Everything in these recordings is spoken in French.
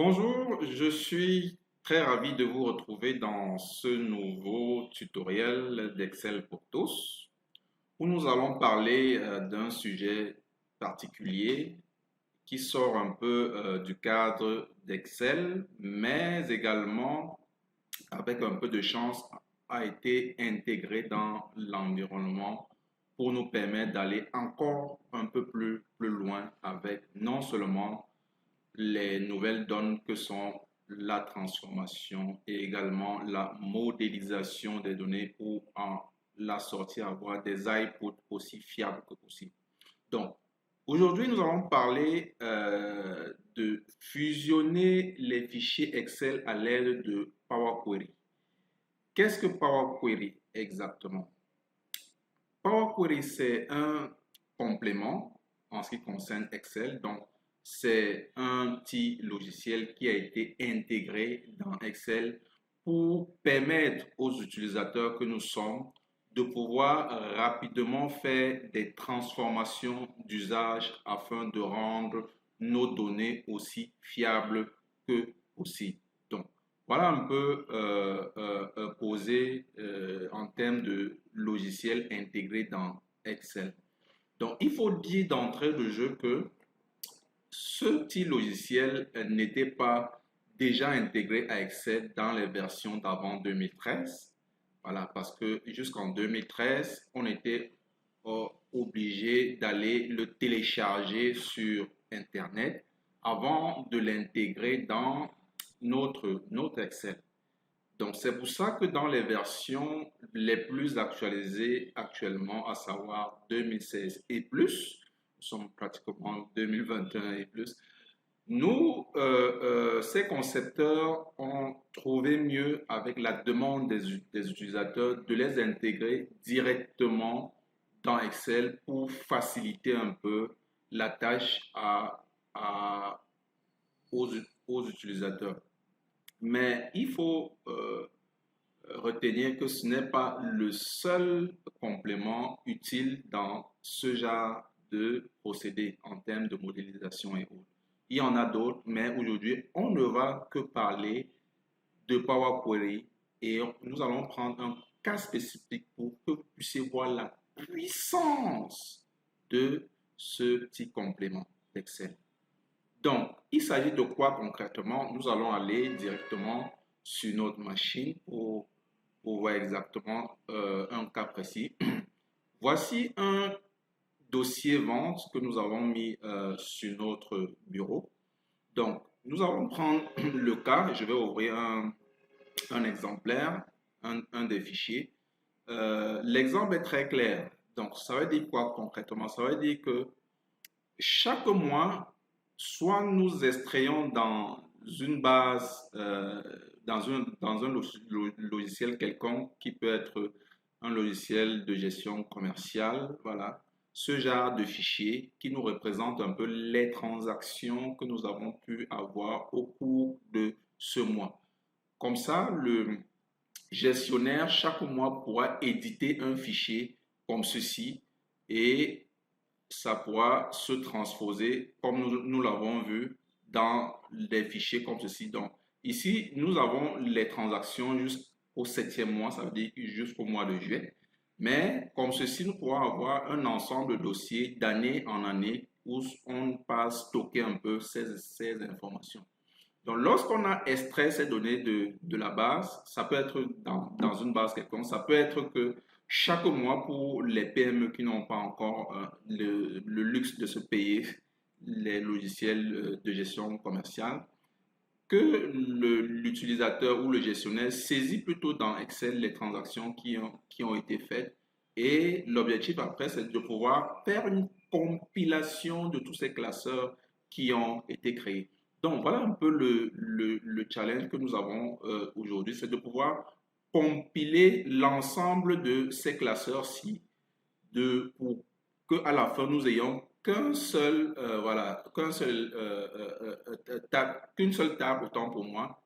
Bonjour, je suis très ravi de vous retrouver dans ce nouveau tutoriel d'Excel pour tous, où nous allons parler d'un sujet particulier qui sort un peu du cadre d'Excel, mais également, avec un peu de chance, a été intégré dans l'environnement pour nous permettre d'aller encore un peu plus loin avec non seulement les nouvelles donnes que sont la transformation et également la modélisation des données pour en la sortir avoir des outputs aussi fiables que possible. Donc, aujourd'hui, nous allons parler de fusionner les fichiers Excel à l'aide de Power Query. Qu'est-ce que Power Query exactement? Power Query, c'est un complément en ce qui concerne Excel. Donc, c'est un petit logiciel qui a été intégré dans Excel pour permettre aux utilisateurs que nous sommes de pouvoir rapidement faire des transformations d'usage afin de rendre nos données aussi fiables que possible. Donc, voilà un peu posé en termes de logiciel intégré dans Excel. Donc, il faut dire d'entrée de jeu que ce petit logiciel n'était pas déjà intégré à Excel dans les versions d'avant 2013. Voilà, parce que jusqu'en 2013, on était obligé d'aller le télécharger sur Internet avant de l'intégrer dans notre Excel. Donc, c'est pour ça que dans les versions les plus actualisées actuellement, à savoir 2016 et plus, nous sommes pratiquement en 2021 et plus, nous, ces concepteurs ont trouvé mieux avec la demande des utilisateurs de les intégrer directement dans Excel pour faciliter un peu la tâche à- aux, aux utilisateurs. Mais il faut retenir que ce n'est pas le seul complément utile dans ce genre de procédé en termes de modélisation et autres. Il y en a d'autres, mais aujourd'hui, on ne va que parler de Power Query et nous allons prendre un cas spécifique pour que vous puissiez voir la puissance de ce petit complément d'Excel. Donc, il s'agit de quoi concrètement? Nous allons aller directement sur notre machine pour voir exactement un cas précis. Voici un dossier vente que nous avons mis sur notre bureau. Donc, nous allons prendre le cas, je vais ouvrir un exemplaire, un des fichiers. L'exemple est très clair. Donc, ça veut dire quoi concrètement? Ça veut dire que chaque mois, soit nous extrayons dans une base, dans un logiciel quelconque qui peut être un logiciel de gestion commerciale, voilà, ce genre de fichier qui nous représente un peu les transactions que nous avons pu avoir au cours de ce mois. Comme ça, le gestionnaire, chaque mois, pourra éditer un fichier comme ceci et ça pourra se transposer comme nous l'avons vu dans des fichiers comme ceci. Donc, ici, nous avons les transactions jusqu'au septième mois, ça veut dire jusqu'au mois de juillet. Mais comme ceci, nous pourrons avoir un ensemble de dossiers d'année en année où on va stocker un peu ces informations. Donc, lorsqu'on a extrait ces données de la base, ça peut être dans une base quelconque, ça peut être que chaque mois, pour les PME qui n'ont pas encore le luxe de se payer les logiciels de gestion commerciale, que l'utilisateur ou le gestionnaire saisit plutôt dans Excel les transactions qui ont été faites. Et l'objectif après, c'est de pouvoir faire une compilation de tous ces classeurs qui ont été créés. Donc, voilà un peu le challenge que nous avons aujourd'hui, c'est de pouvoir compiler l'ensemble de ces classeurs-ci pour qu'à la fin, nous ayons qu'un seul, voilà, qu'une seule table, autant pour moi,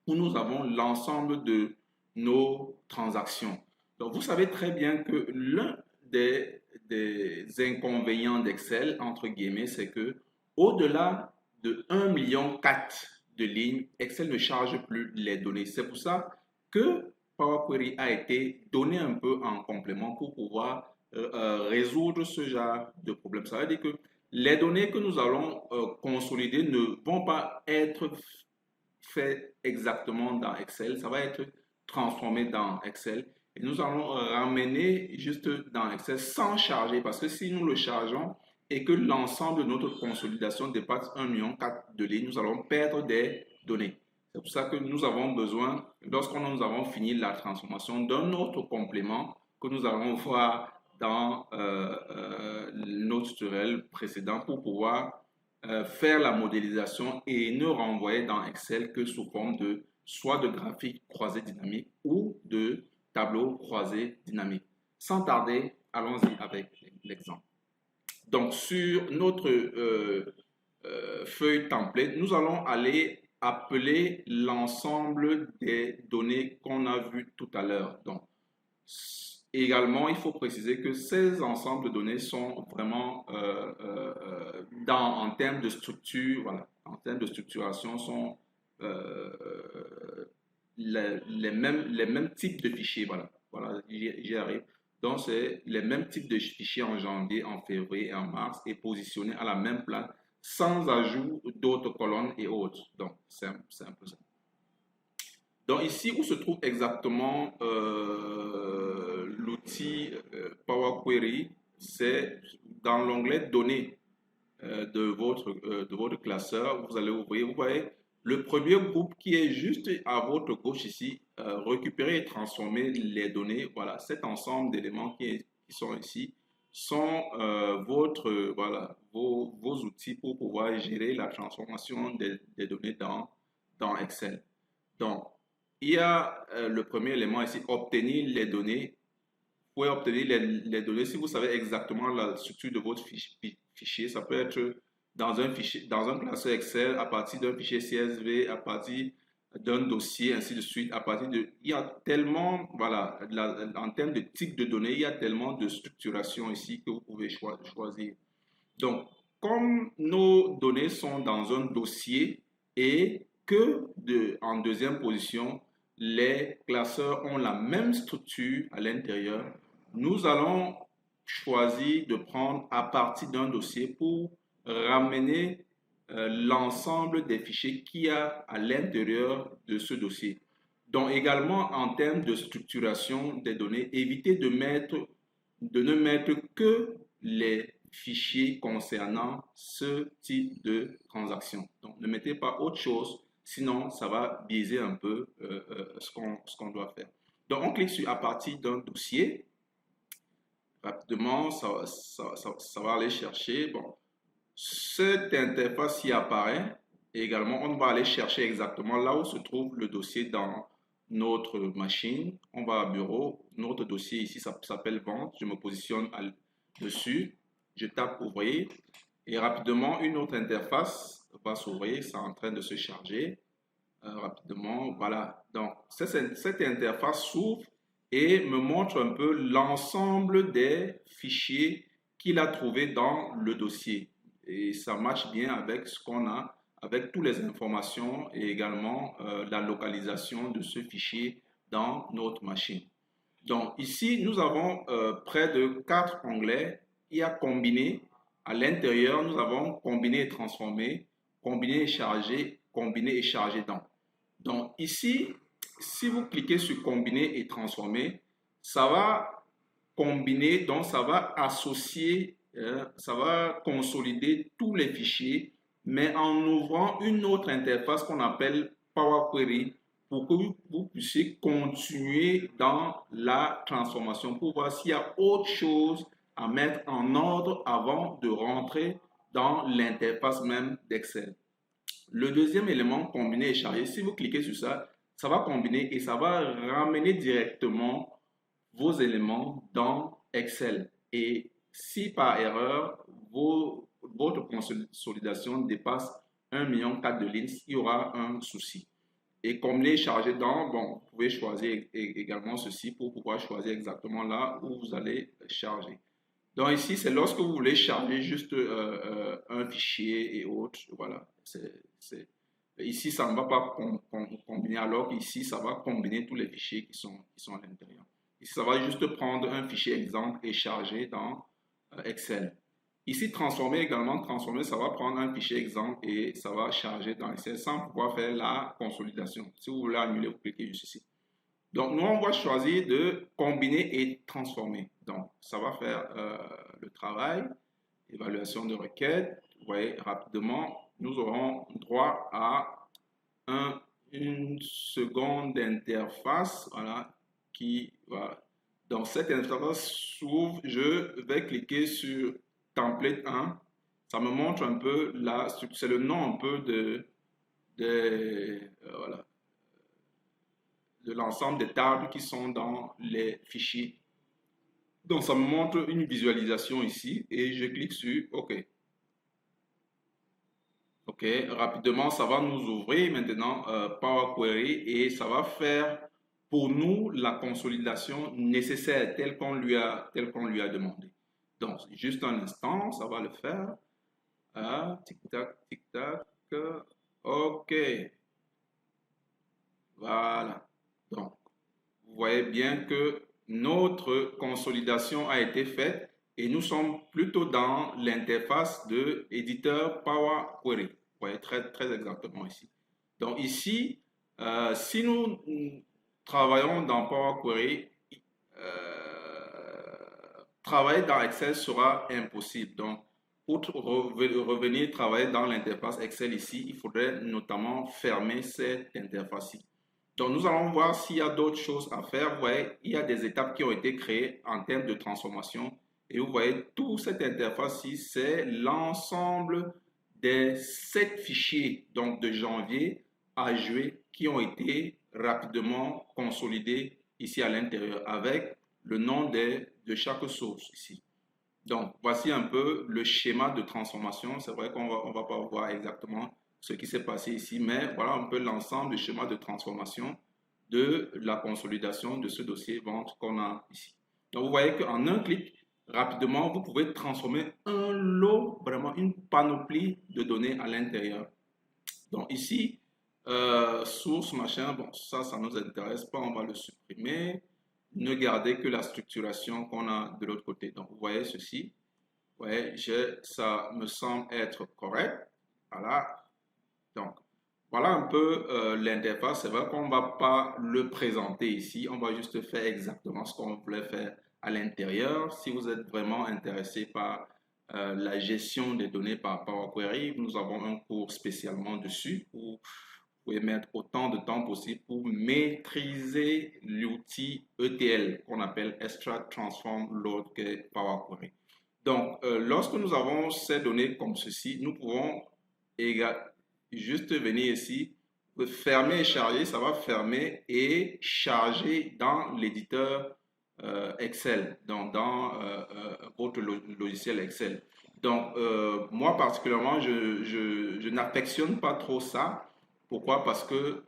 où nous avons l'ensemble de nos transactions. Donc, vous savez très bien que l'un des inconvénients d'Excel, entre guillemets, c'est que au-delà de 1,4 million de ligne, Excel ne charge plus les données. C'est pour ça que Power Query a été donné un peu en complément pour pouvoir résoudre ce genre de problème. Ça veut dire que les données que nous allons consolider ne vont pas être faites exactement dans Excel. Ça va être transformé dans Excel. Et nous allons ramener juste dans Excel sans charger. Parce que si nous le chargeons et que l'ensemble de notre consolidation dépasse 1,4 million de lignes, nous allons perdre des données. C'est pour ça que nous avons besoin, lorsque nous avons fini la transformation, d'un autre complément que nous allons voir dans notre tutoriel précédent pour pouvoir faire la modélisation et ne renvoyer dans Excel que sous forme de soit de graphique croisé dynamique ou de tableau croisé dynamique. Sans tarder, allons-y avec l'exemple. Donc, sur notre feuille template, nous allons aller appeler l'ensemble des données qu'on a vues tout à l'heure. Donc, également, il faut préciser que ces ensembles de données sont vraiment, en termes de structure, voilà, en termes de structuration, sont les mêmes types de fichiers. Voilà, voilà, j'y arrive. Donc, c'est les mêmes types de fichiers en janvier, en février et en mars et positionnés à la même place sans ajout d'autres colonnes et autres. Donc, c'est un peu ça. Donc, ici, où se trouve exactement l'outil Power Query, c'est dans l'onglet Données de votre classeur. Vous allez ouvrir, vous voyez le premier groupe qui est juste à votre gauche ici, récupérer et transformer les données. Voilà, cet ensemble d'éléments qui sont ici sont voilà, vos outils pour pouvoir gérer la transformation des données dans Excel. Donc, il y a le premier élément ici, obtenir les données. Vous pouvez obtenir les données si vous savez exactement la structure de votre fichier. Ça peut être dans un fichier, dans un classeur Excel, à partir d'un fichier CSV, à partir d'un dossier, ainsi de suite. À partir de, il y a tellement, voilà, en termes de type de données, il y a tellement de structuration ici que vous pouvez choisir. Donc, comme nos données sont dans un dossier et que en deuxième position, les classeurs ont la même structure à l'intérieur, nous allons choisir de prendre à partir d'un dossier pour ramener l'ensemble des fichiers qu'il y a à l'intérieur de ce dossier. Donc également en termes de structuration des données, évitez de ne mettre que les fichiers concernant ce type de transaction. Donc ne mettez pas autre chose, sinon ça va biaiser un peu ce qu'on doit faire. Donc on clique sur à partir d'un dossier. Rapidement, ça va aller chercher. Bon, cette interface y apparaît. Et également, on va aller chercher exactement là où se trouve le dossier dans notre machine. On va à bureau. Notre dossier ici, ça s'appelle vente. Je me positionne dessus. Je tape ouvrir. Et rapidement, une autre interface va s'ouvrir. C'est en train de se charger. Rapidement, voilà. Donc, cette interface s'ouvre et me montre un peu l'ensemble des fichiers qu'il a trouvé dans le dossier. Et ça marche bien avec ce qu'on a, avec toutes les informations et également la localisation de ce fichier dans notre machine. Donc ici, nous avons près de 4 onglets. Il y a combiné. À l'intérieur, nous avons combiné et transformé, combiné et chargé, combiné et chargé dans. Donc ici, si vous cliquez sur combiner et transformer, ça va combiner, donc ça va associer, ça va consolider tous les fichiers, mais en ouvrant une autre interface qu'on appelle Power Query pour que vous puissiez continuer dans la transformation pour voir s'il y a autre chose à mettre en ordre avant de rentrer dans l'interface même d'Excel. Le deuxième élément, combiner et charger, si vous cliquez sur ça, ça va combiner et ça va ramener directement vos éléments dans Excel. Et si par erreur, votre consolidation dépasse 1,4 million de lignes, il y aura un souci. Et combiner et charger dans, bon, vous pouvez choisir également ceci pour pouvoir choisir exactement là où vous allez charger. Donc ici, c'est lorsque vous voulez charger juste un fichier et autres. Voilà, Ici, ça ne va pas combiner, alors qu'ici, ça va combiner tous les fichiers qui sont à l'intérieur. Ici, ça va juste prendre un fichier exemple et charger dans Excel. Ici, transformer également, transformer, ça va prendre un fichier exemple et ça va charger dans Excel sans pouvoir faire la consolidation. Si vous voulez annuler, vous cliquez juste ici. Donc, nous, on va choisir de combiner et transformer. Donc, ça va faire le travail, évaluation de requête. Vous voyez, rapidement, nous aurons droit à une seconde d'interface, voilà, qui va. Dans cette interface s'ouvre, je vais cliquer sur template 1. Ça me montre un peu là, c'est le nom un peu voilà, de l'ensemble des tables qui sont dans les fichiers. Donc, ça me montre une visualisation ici et je clique sur OK. OK, rapidement, ça va nous ouvrir maintenant Power Query et ça va faire pour nous la consolidation nécessaire telle qu'on lui a demandé. Donc, juste un instant, ça va le faire. Ah, tic-tac, tic-tac. OK. Voilà. Donc, vous voyez bien que notre consolidation a été faite et nous sommes plutôt dans l'interface de éditeur Power Query. Vous voyez très exactement ici. Donc ici, si nous travaillons dans Power Query, travailler dans Excel sera impossible. Donc, pour revenir travailler dans l'interface Excel ici, il faudrait notamment fermer cette interface-ci. Donc, nous allons voir s'il y a d'autres choses à faire. Vous voyez, il y a des étapes qui ont été créées en termes de transformation. Et vous voyez, toute cette interface-ci, c'est l'ensemble des 7 fichiers donc de janvier à juillet qui ont été rapidement consolidés ici à l'intérieur avec le nom de chaque source ici. Donc, voici un peu le schéma de transformation. C'est vrai qu'on va pas voir exactement ce qui s'est passé ici, mais voilà un peu l'ensemble du schéma de transformation de la consolidation de ce dossier vente qu'on a ici. Donc, vous voyez qu'en un clic, rapidement, vous pouvez transformer un lot, vraiment une panoplie de données à l'intérieur. Donc, ici, source, machin, bon, ça ne nous intéresse pas, on va le supprimer. Ne gardez que la structuration qu'on a de l'autre côté. Donc, vous voyez ceci. Ouais, ça me semble être correct. Voilà. Donc, voilà un peu l'interface. C'est vrai qu'on ne va pas le présenter ici. On va juste faire exactement ce qu'on voulait faire à l'intérieur. Si vous êtes vraiment intéressé par la gestion des données par Power Query, nous avons un cours spécialement dessus où vous pouvez mettre autant de temps possible pour maîtriser l'outil ETL qu'on appelle Extract, Transform, Load Power Query. Donc, lorsque nous avons ces données comme ceci, nous pouvons juste venir ici, fermer et charger, ça va fermer et charger dans l'éditeur Excel, dans votre logiciel Excel. Donc, moi particulièrement, je n'affectionne pas trop ça. Pourquoi? Parce que,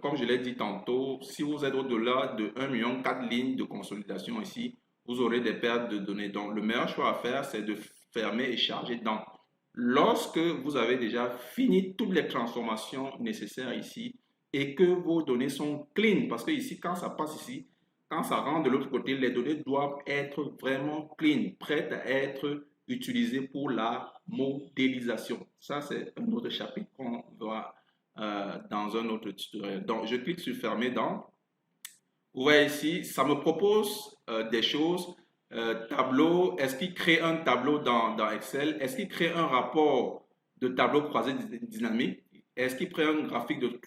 comme je l'ai dit tantôt, si vous êtes au-delà de 1,4 million de lignes de consolidation ici, vous aurez des pertes de données. Donc, le meilleur choix à faire, c'est de fermer et charger dans. Lorsque vous avez déjà fini toutes les transformations nécessaires ici et que vos données sont clean, parce que ici, quand ça passe ici, quand ça rentre de l'autre côté, les données doivent être vraiment clean, prêtes à être utilisées pour la modélisation. Ça, c'est un autre chapitre qu'on verra dans un autre tutoriel. Donc, je clique sur fermer dans. Vous voyez ici, ça me propose des choses. Tableau, est-ce qu'il crée un tableau dans Excel? Est-ce qu'il crée un rapport de tableau croisé dynamique? Est-ce qu'il crée un graphique de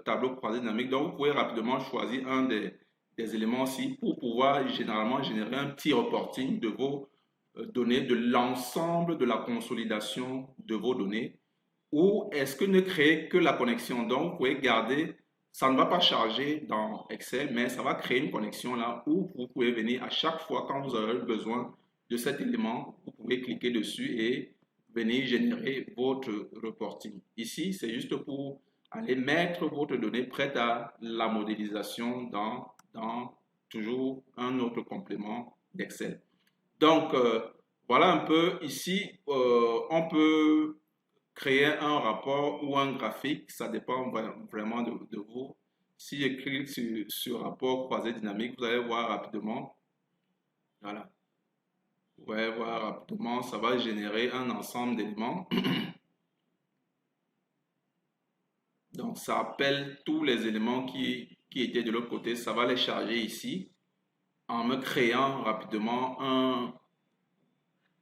tableau croisé dynamique? Donc, vous pouvez rapidement choisir un des éléments ici pour pouvoir généralement générer un petit reporting de vos données, de l'ensemble de la consolidation de vos données. Ou est-ce que ne créer que la connexion? Donc, vous pouvez garder, ça ne va pas charger dans Excel, mais ça va créer une connexion là où vous pouvez venir à chaque fois quand vous aurez besoin de cet élément, vous pouvez cliquer dessus et venir générer votre reporting. Ici, c'est juste pour aller mettre votre donnée prête à la modélisation dans toujours un autre complément d'Excel. Donc, voilà un peu ici, on peut créer un rapport ou un graphique, ça dépend vraiment de vous. Si je clique sur rapport croisé dynamique, vous allez voir rapidement, voilà, vous allez voir rapidement, ça va générer un ensemble d'éléments. Donc, ça appelle tous les éléments qui étaient de l'autre côté, ça va les charger ici en me créant rapidement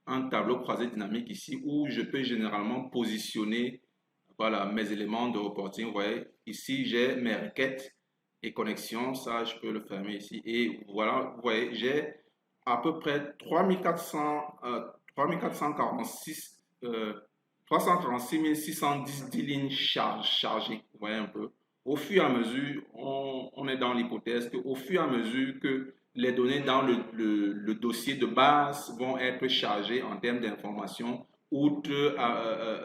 un tableau croisé dynamique ici où je peux généralement positionner voilà, mes éléments de reporting. Vous voyez, ici j'ai mes requêtes et connexions, ça je peux le fermer ici. Et voilà, vous voyez, j'ai à peu près 3446, 346 610 lignes chargées. Vous voyez un peu. Au fur et à mesure, on est dans l'hypothèse qu'au fur et à mesure que les données dans le dossier de base vont être chargées en termes d'informations, août,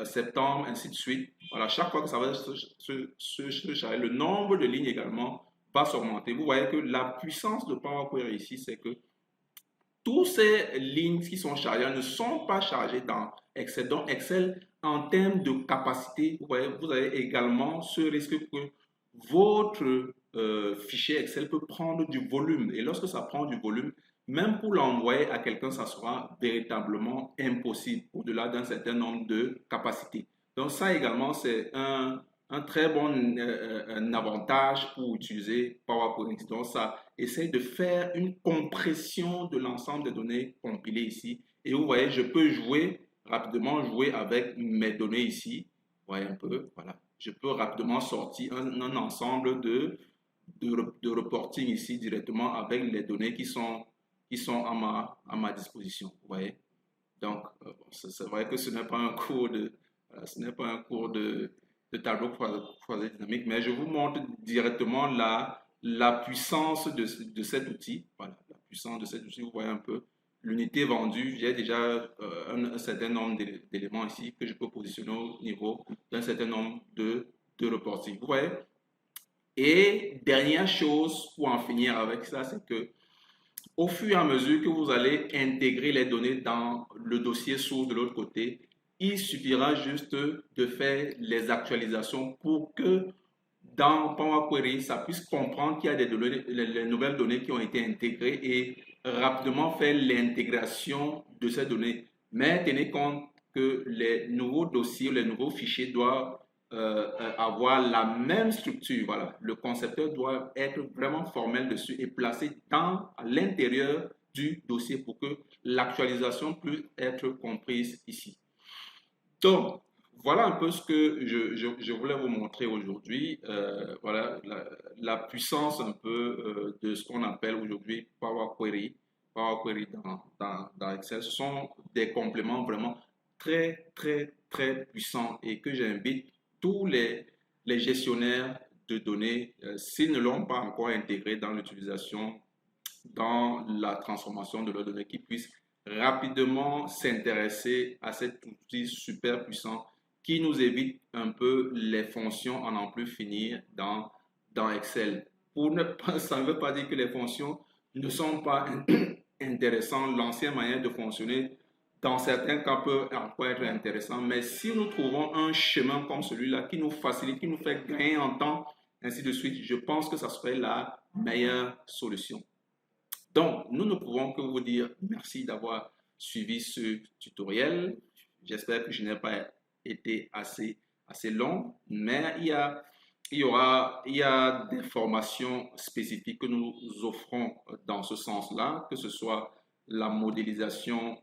septembre, ainsi de suite. Voilà, chaque fois que ça va se charger, le nombre de lignes également va s'augmenter. Vous voyez que la puissance de Power Query ici, c'est que toutes ces lignes qui sont chargées ne sont pas chargées dans Excel. Donc, Excel, en termes de capacité, vous voyez, vous avez également ce risque que votre fichier Excel peut prendre du volume. Et lorsque ça prend du volume, même pour l'envoyer à quelqu'un, ça sera véritablement impossible au-delà d'un certain nombre de capacités. Donc, ça également, c'est un très bon un avantage pour utiliser Power Query. Donc, ça essaye de faire une compression de l'ensemble des données compilées ici. Et vous voyez, je peux rapidement jouer avec mes données ici. Vous voyez un peu, voilà. Je peux rapidement sortir un ensemble de reporting ici directement avec les données qui sont à ma disposition. Vous voyez. Donc, c'est vrai que ce n'est pas un cours ce n'est pas un cours de tableau croisé dynamique, mais je vous montre directement la puissance de cet outil. Voilà, la puissance de cet outil. Vous voyez un peu l'unité vendue. J'ai déjà un certain nombre d'éléments ici que je peux positionner au niveau d'un certain nombre de reporting. Vous voyez? Et dernière chose pour en finir avec ça, c'est que au fur et à mesure que vous allez intégrer les données dans le dossier source de l'autre côté, il suffira juste de faire les actualisations pour que dans Power Query, ça puisse comprendre qu'il y a des données, les nouvelles données qui ont été intégrées et rapidement faire l'intégration de ces données. Mais tenez compte que les nouveaux dossiers, les nouveaux fichiers doivent avoir la même structure. Voilà. Le concepteur doit être vraiment formel dessus et placé à l'intérieur du dossier pour que l'actualisation puisse être comprise ici. Donc, voilà un peu ce que je voulais vous montrer aujourd'hui. Voilà la puissance un peu de ce qu'on appelle aujourd'hui Power Query. Power Query dans Excel. Ce sont des compléments vraiment très, très, très puissants et que j'invite tous les gestionnaires de données, s'ils ne l'ont pas encore intégré dans l'utilisation, dans la transformation de leurs données, qui puissent rapidement s'intéresser à cet outil super puissant qui nous évite un peu les fonctions à n'en plus finir dans Excel. Ça ne veut pas dire que les fonctions ne sont pas intéressantes. L'ancienne manière de fonctionner, dans certains cas, peut encore être intéressant. Mais si nous trouvons un chemin comme celui-là qui nous facilite, qui nous fait gagner en temps, ainsi de suite, je pense que ça serait la meilleure solution. Donc, nous ne pouvons que vous dire merci d'avoir suivi ce tutoriel. J'espère que je n'ai pas été assez long, mais il y a des formations spécifiques que nous offrons dans ce sens-là, que ce soit la modélisation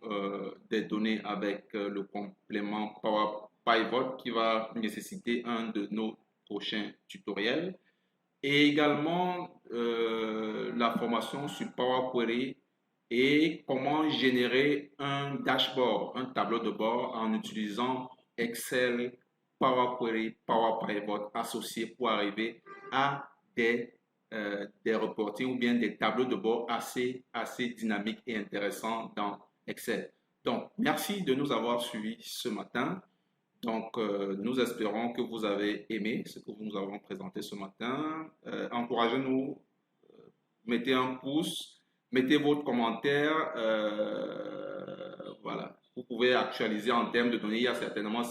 des données avec le complément Power Pivot qui va nécessiter un de nos prochains tutoriels et également la formation sur Power Query et comment générer un dashboard, un tableau de bord en utilisant Excel, Power Query, Power Pivot associés pour arriver à des reportings ou bien des tableaux de bord assez dynamiques et intéressants dans Excel. Donc, merci de nous avoir suivis ce matin. Donc, nous espérons que vous avez aimé ce que nous avons présenté ce matin. Encouragez-nous, mettez un pouce, mettez votre commentaire. Voilà. Vous pouvez actualiser en termes de données. Il y a certainement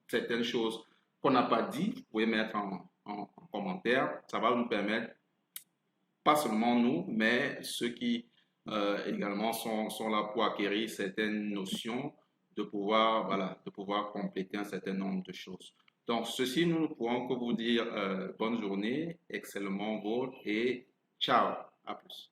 certaines choses qu'on n'a pas dit, vous pouvez mettre en commentaire. Ça va nous permettre, pas seulement nous, mais ceux qui également sont là pour acquérir certaines notions, de pouvoir, voilà, de pouvoir compléter un certain nombre de choses. Donc, ceci, nous ne pourrons que vous dire bonne journée, excellemment vôtre et ciao, à plus.